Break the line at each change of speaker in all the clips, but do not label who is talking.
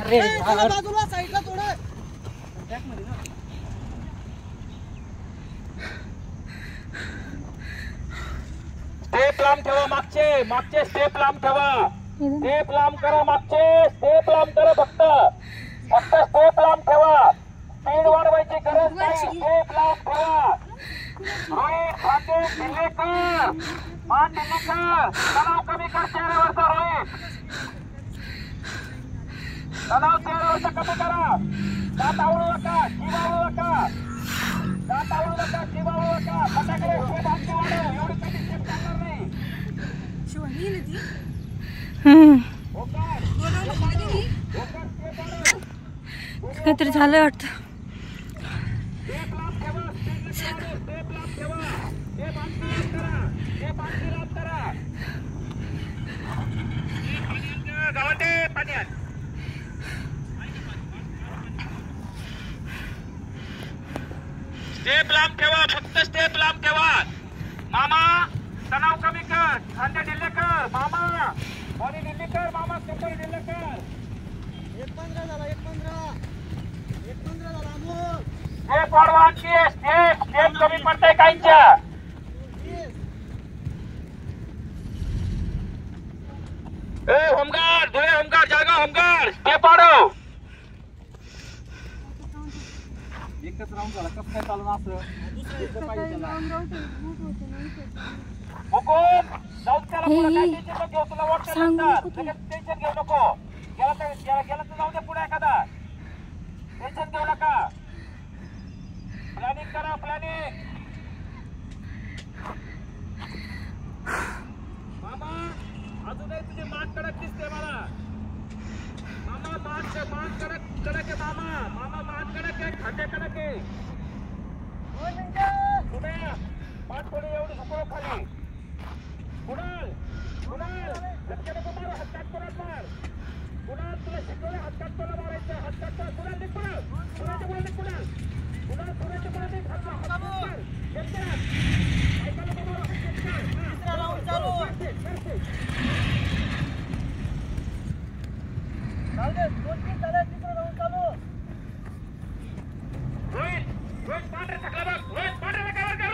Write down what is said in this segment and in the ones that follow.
अरे बाजूला साईडला थोडं ट्रॅक मध्ये ना.
स्टेप लांब ठेवा, मागचे स्टेप लांब ठेवा, स्टेप लांब करा, मागचे स्टेप लांब करा, फक्त स्टेप लांब ठेवा. स्पीड वाढवायची गरज नाही, स्टेप लांब ठेवा. रोहित खाते दिल्लीकर, मान दिल्लीकर, तणाव कमी कर चेहऱ्यावरचा. रोहित तणाव चेहऱ्यावरचा कमी करा. दात आवडू नका, जीव आवडू नका, दात आवडू नका, जीव आवडू नका. फटाकडे स्टेप आणखी वाढव, एवढी कमी स्टेप चालणार नाही.
काहीतरी झालंय वाटतं.
स्टेप लांब ठेवा, फक्त स्टेप लांब ठेवा. मामा तणाव कमी कर, खांदे ढिल्ले कर. मामा बॉडी ढिल्ली कर, मामा कंबर ढिल्ले कर.
1.15 झाला, 1.15 झाला. अमोल
स्टेप वाढवा, आणखी स्टेप कमी पडतंय काहींच्या. Home guard, Dhule home guard, Jalgaon home guard, step वाढव.
एकच राऊंड झाला, कसं काय चालू असं
हुकूम जाऊन त्याला पुढे काय टेन्शन नको घेऊ, तुला वाटतं नंतर लगेच टेन्शन घेऊ नको. गेला तर जाऊ दे पुढे एखादा, टेन्शन घेऊ नका. प्लॅनिंग करा, प्लॅनिंग. मामा अजूनही तुझी मान कडक दिसते मला. मामा मान कडक आहे. मामा मान कडक आहे, खांदे कडक आहे. पुढे पाठ थोडी एवढी झुकव खाली. कुणाल धक्के नको मारू, हात काट परत मार. कुणाल तुला शिकवलं हात काट परत मारायचं, हात काट परत. कुणाल निघ, कुणालच्या पुढे निघ, कुणाल सुरेशच्या पुढे निघ. हात मार, ऐका नको मारू, तिसरा राऊंड चालू.
दोन-तीन झाले, तिसरा राऊंड चालू.
रोहित पांढरे थकला बघ. रोहित पांढऱ्याला कव्हर कर.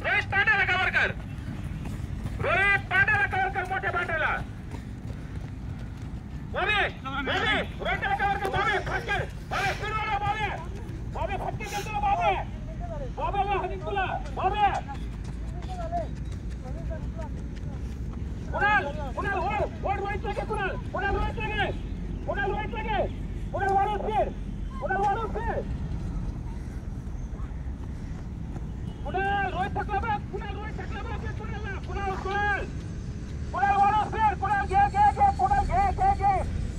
रोहित पांढऱ्याला कव्हर कर. रोहित पांढऱ्याला कव्हर कर, मोठ्या पांढऱ्याला. रोहितला कव्हर कर. फटकर स्पीड वाढव. बॉबे फटके देतो तुला. बॉबे हनिक तुला. कुणाल ओढ रोहित लगे. कुणाल रोहित लगे. कुणाल वाढव स्पीड. कुणाल रोहित थकला बघ. कुणाल वाढव स्पीड. कुणाल घे.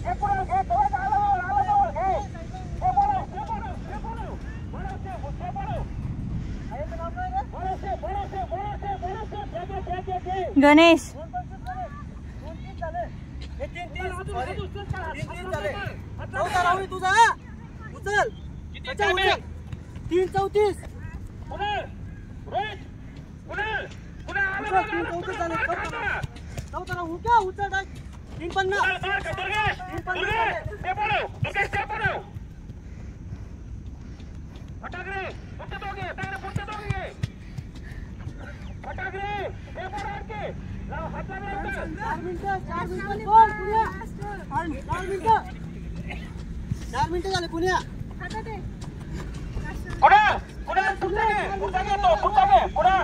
कुणाल घे. कवर आला घे.
गणेश
तुझा उचल 3:34. उचल 4 मिनिटं झाले. पुण्या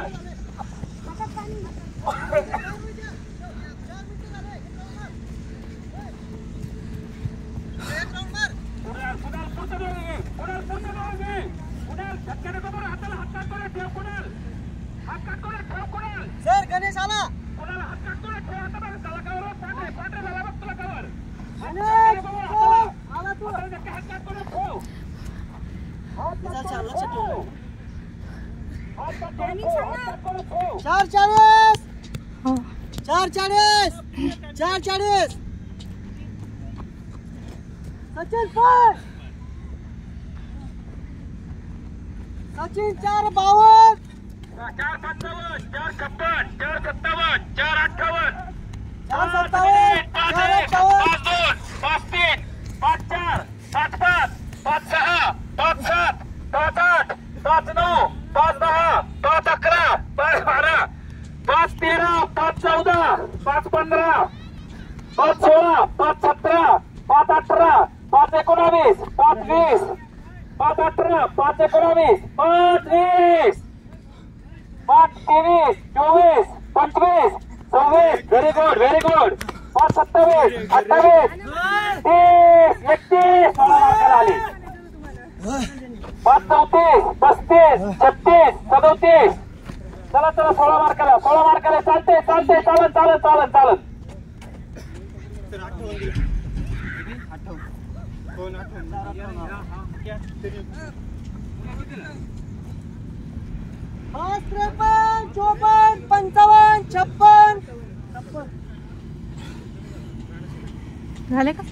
सर गणेश आला. चार Sachin 4:52 4:57 4:57 4:58 4:58
5-16, 5-17, 5-18, 5-19, 5-20, 5-18, 5-19, 5-20, 5-23, 24, 25, 26. Very good, very good. 5-27, 28, 30, 31. 16 मार्काला आली. 5-34, 35, 36, 37. चला चला 16 मार्काला, 16 मार्काला. चालते चालते, चालन चालन चालन चालन.
पाच 53, 54, 55, 56.
झाले का